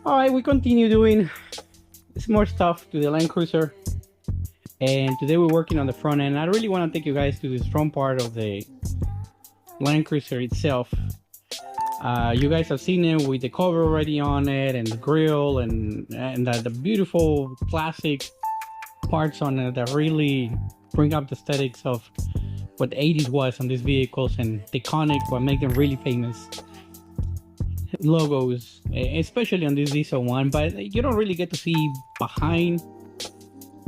All right, we continue doing some more stuff to the Land Cruiser, and today we're working on the front end. I really want to take you guys to this front part of the Land Cruiser itself. You guys have seen it with the cover already on it, and the grill, and the beautiful classic parts on it that really bring up the aesthetics of what the 80s was on these vehicles, and the iconic, what make them really famous logos, especially on this diesel one. But you don't really get to see behind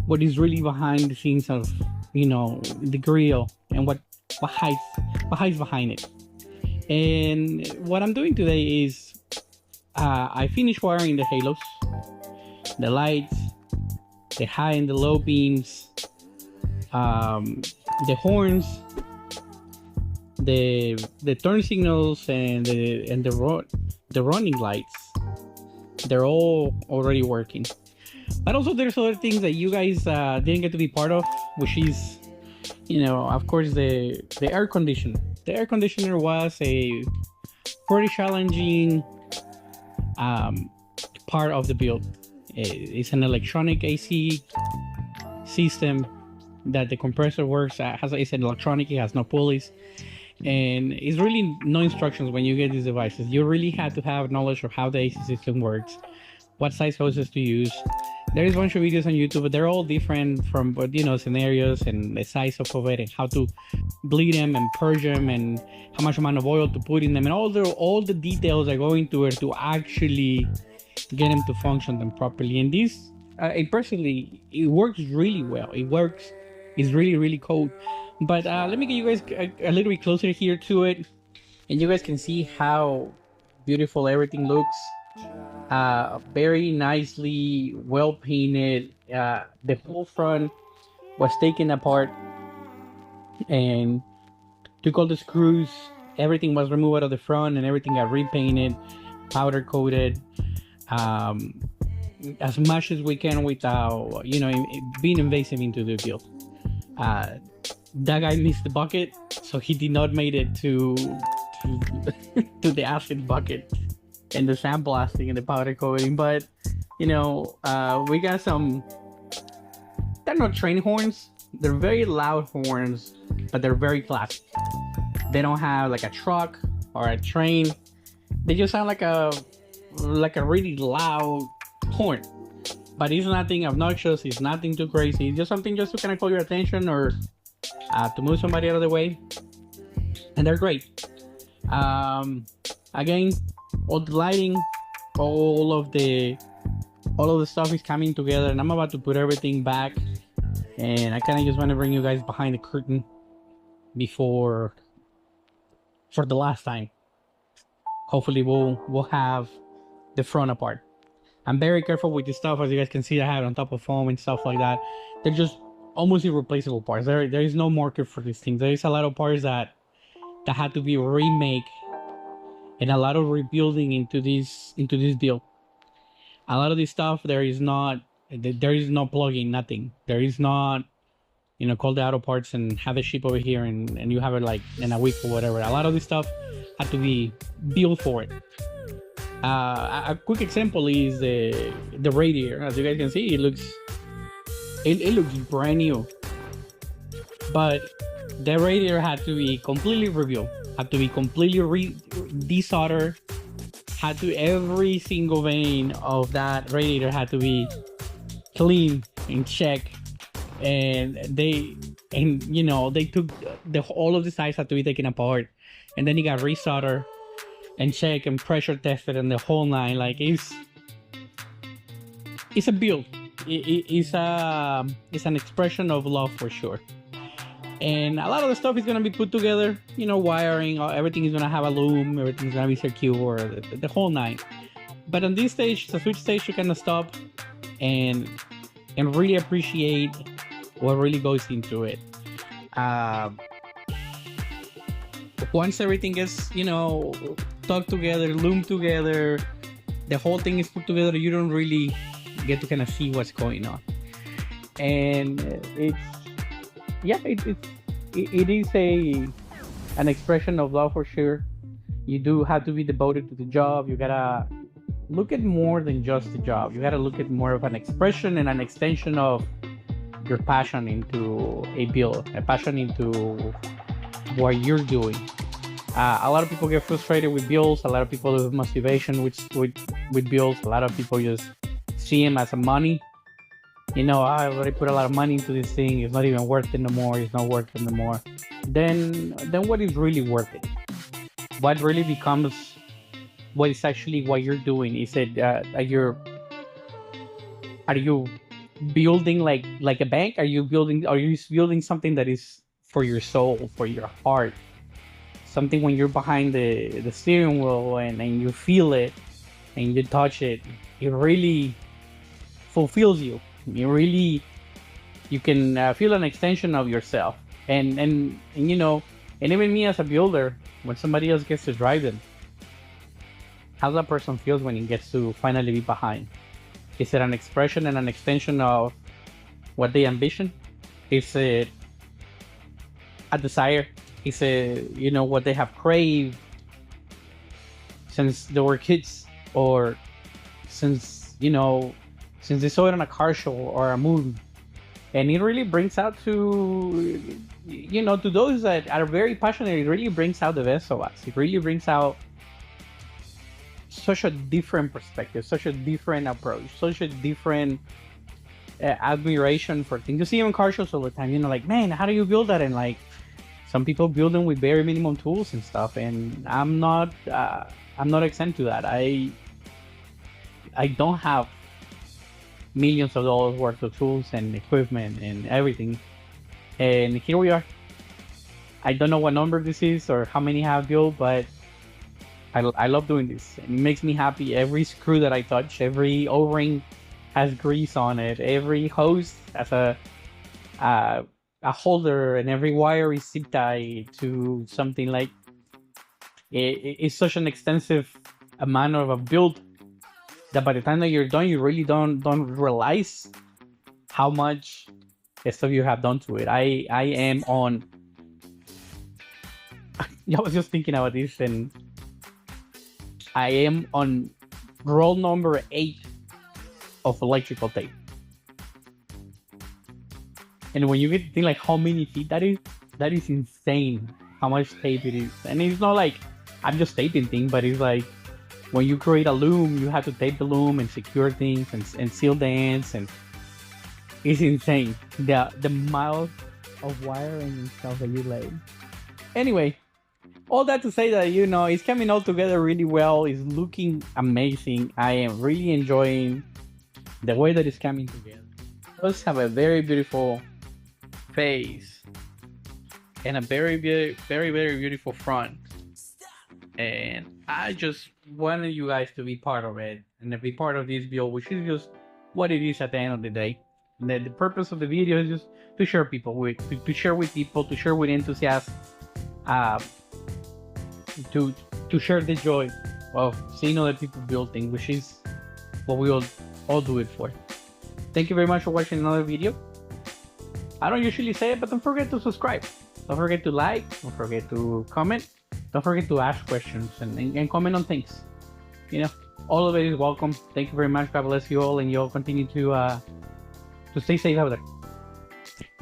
what is really behind the scenes of, you know, the grill and what hides behind it. And what I'm doing today is I finished wiring the halos, the lights, the high and the low beams, the horns, the turn signals, and the running lights. They're all already working. But also there's other things that you guys didn't get to be part of, which is, you know, of course, the air conditioner. The air conditioner was a pretty challenging part of the build. It's an electronic AC system that the compressor works. It's an electronic, it has no pulleys. And it's really no instructions when you get these devices. You really have to have knowledge of how the AC system works, what size hoses to use. There is a bunch of videos on YouTube, but they're all different from, you know, scenarios and the size of it, and how to bleed them and purge them, and how much amount of oil to put in them, and all the details that go into it to actually get them to function them properly. And this, personally, it works really well. It's really cool. But let me get you guys a little bit closer here to it, and you guys can see how beautiful everything looks. Very nicely well painted. The whole front was taken apart and took all the screws. Everything was removed out of the front, and everything got repainted, powder coated, as much as we can without, you know, being invasive into the build. That guy missed the bucket, so he did not make it to to the acid bucket and the sandblasting and the powder coating. But, you know, we got some, they're not train horns, they're very loud horns, but they're very classy. They don't have like a truck or a train. They just sound like a really loud horn, but it's nothing obnoxious, it's nothing too crazy. It's just something just to kind of call your attention, or to move somebody out of the way. And they're great. Again, all the lighting, all of the stuff is coming together, and I'm about to put everything back. And I kind of just want to bring you guys behind the curtain for the last time. Hopefully we'll have the front apart. I'm very careful with this stuff. As you guys can see, I have it on top of foam and stuff like that. They're just almost irreplaceable parts. There is no market for these things. There is a lot of parts that had to be remade, and a lot of rebuilding into this build. A lot of this stuff, there is no plug-in, nothing. There is not, you know, call the auto parts and have it ship over here, and you have it like in a week or whatever. A lot of this stuff had to be built for it. A quick example is the radiator. As you guys can see, it looks brand new, but the radiator had to be completely rebuilt, had to be completely desoldered, every single vein of that radiator had to be clean and checked. And they took all of the sides had to be taken apart, and then it got resoldered and checked and pressure tested, and the whole nine. Like, it's a build. It's an expression of love for sure. And a lot of the stuff is gonna be put together, you know, wiring, everything is gonna have a loom, everything's gonna be secure, the whole nine. But on this stage, it's a switch stage, you kind of stop and really appreciate what really goes into it. Once everything gets, you know, tucked together, loomed together, the whole thing is put together, you don't really get to kind of see what's going on. And it is an expression of love for sure. You do have to be devoted to the job. You gotta look at more than just a job. You got to look at more of an expression and an extension of your passion into a build, a passion into what you're doing. A lot of people get frustrated with builds. A lot of people lose motivation with builds. A lot of people just see them as a money. You know, I already put a lot of money into this thing. It's not even worth it no more. It's not worth it no more. Then what is really worth it? What really becomes what is actually what you're doing? Is it are you building like a bank? Are you building something that is for your soul, for your heart? Something when you're behind the steering wheel and you feel it and you touch it, it really fulfills you. You can feel an extension of yourself, and you know, and even me as a builder, when somebody else gets to drive them, how that person feels when he gets to finally be behind. Is it an expression and an extension of what they ambition? Is it a desire? Is it, you know, what they have craved since they were kids, or since, you know, since they saw it on a car show or a movie? And it really brings out to, you know, to those that are very passionate, it really brings out the best of us. It really brings out such a different perspective, such a different approach, such a different admiration for things. You see them in car shows all the time, you know, like, man, how do you build that? And like, some people build them with very minimum tools and stuff, and I'm not exempt to that. I don't have millions of dollars worth of tools and equipment and everything, and here we are. I don't know what number this is or how many I have built, but I love doing this. It makes me happy. Every screw that I touch, every O-ring has grease on it, every hose has a holder, and every wire is zip tied to something. Like, it's such an extensive amount of a build that by the time that you're done, you really don't realize how much stuff you have done to it. I am on I was just thinking about this, and I am on roll number 8 of electrical tape. And when you get to think like how many feet that is insane how much tape it is. And it's not like I'm just taping things, but it's like when you create a loom, you have to tape the loom and secure things and seal the ends, and it's insane the miles of wiring and stuff that you lay. Anyway, all that to say that, you know, it's coming all together really well. It's looking amazing. I am really enjoying the way that it's coming together. It does have a very beautiful face and a very beautiful front. And I just wanted you guys to be part of it and to be part of this build, which is just what it is at the end of the day. The purpose of the video is just to share to share with people, to share with enthusiasts, to share the joy of seeing other people build things, which is what we all do it for. Thank you very much for watching another video. I don't usually say it, but don't forget to subscribe. Don't forget to like. Don't forget to comment. Don't forget to ask questions and comment on things. You know, all of it is welcome. Thank you very much. God bless you all, and you all continue to stay safe out there.